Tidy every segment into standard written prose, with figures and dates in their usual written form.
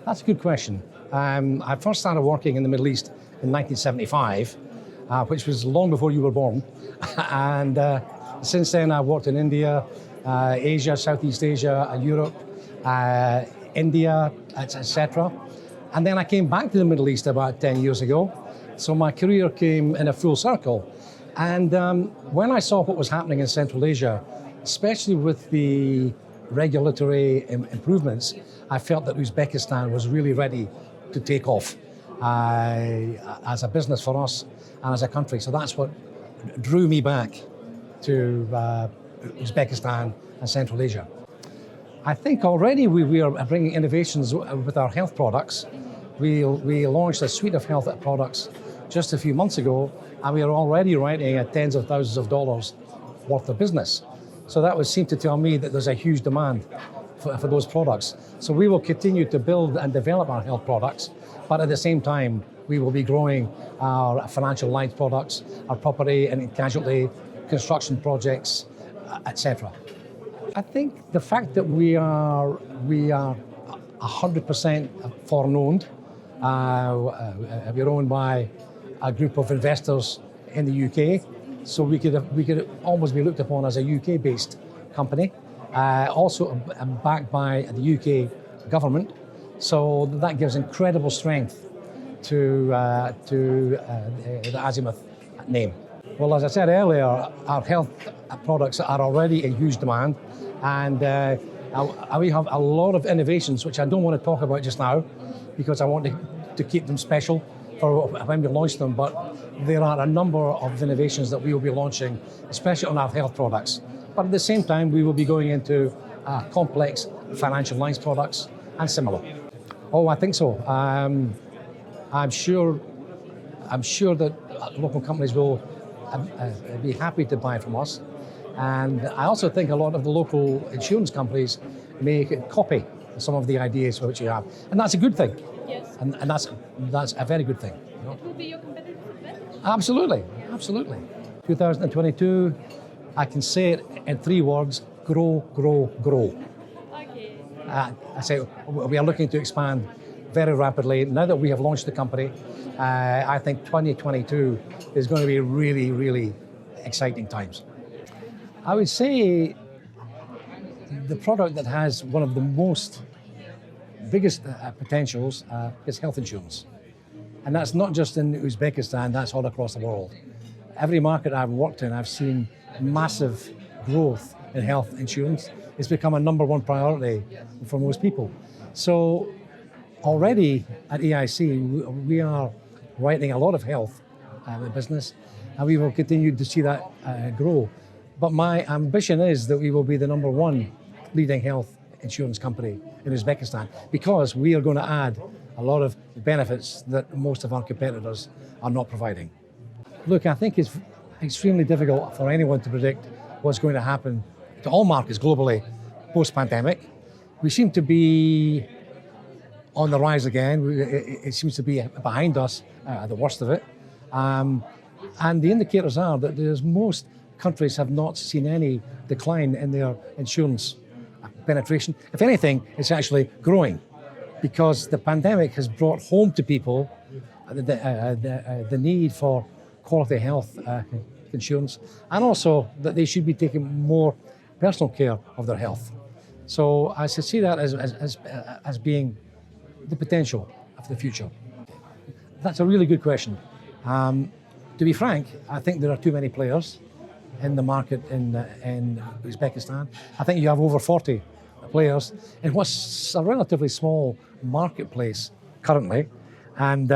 That's a good question. I first started working in the Middle East in 1975, which was long before you were born. And since then, I've worked in India, Asia, Southeast Asia, Europe, India, etc. And then I came back to the Middle East about 10 years ago. So my career came in a full circle. And when I saw what was happening in Central Asia, especially with the regulatory improvements, I felt that Uzbekistan was really ready to take off as a business for us and as a country. So that's what drew me back to Uzbekistan and Central Asia. I think already we are bringing innovations with our health products. We launched a suite of health products just a few months ago, and we are already writing tens of thousands of dollars worth of business. So that would seem to tell me that there's a huge demand for those products. So we will continue to build and develop our health products, but at the same time, we will be growing our financial lines products, our property and casualty, construction projects, etc. I think the fact that we are 100% foreign owned, we're owned by a group of investors in the UK, so we could almost be looked upon as a UK-based company. Also backed by the UK government, so that gives incredible strength to the Azimuth name. Well, as I said earlier, our health products are already in huge demand, and we have a lot of innovations which I don't want to talk about just now because I want to keep them special for when we launch them, but there are a number of innovations that we will be launching, especially on our health products. But at the same time, we will be going into complex financial lines products and similar. Oh, I think so. I'm sure that local companies will be happy to buy from us. And I also think a lot of the local insurance companies may copy some of the ideas which you have. And that's a good thing. Yes. And that's a very good thing. You know? It will be your competitive advantage. Absolutely, absolutely. 2022, I can say it in 3 words: grow, grow, grow. Okay. I say we are looking to expand very rapidly. Now that we have launched the company, I think 2022 is going to be really, really exciting times. I would say the product that has one of the biggest potentials is health insurance. And that's not just in Uzbekistan, that's all across the world. Every market I've worked in, I've seen massive growth in health insurance. It's become a number 1 priority for most people. So already at AIC, we are writing a lot of health business, and we will continue to see that grow. But my ambition is that we will be the number 1 leading health insurance company in Uzbekistan, because we are going to add a lot of benefits that most of our competitors are not providing. Look, I think it's extremely difficult for anyone to predict what's going to happen to all markets globally post-pandemic. We seem to be on the rise again. It seems to be behind us, the worst of it. And the indicators are that most countries have not seen any decline in their insurance penetration. If anything, it's actually growing, because the pandemic has brought home to people the need for quality health insurance, and also that they should be taking more personal care of their health. So I see that as being the potential of the future. That's a really good question. To be frank, I think there are too many players in the market in Uzbekistan. I think you have over 40 players in what's a relatively small marketplace currently. And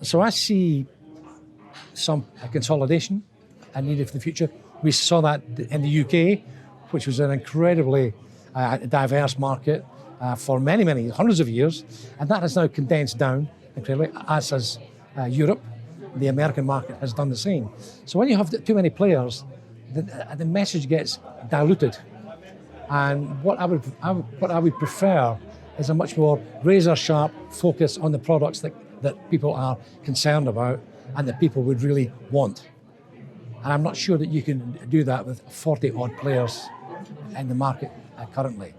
so I see some consolidation needed for the future. We saw that in the UK, which was an incredibly diverse market for many, many, hundreds of years. And that has now condensed down incredibly, as has Europe. The American market has done the same. So when you have too many players, the message gets diluted. And what I would prefer is a much more razor-sharp focus on the products that people are concerned about and that people would really want. And I'm not sure that you can do that with 40-odd players in the market currently.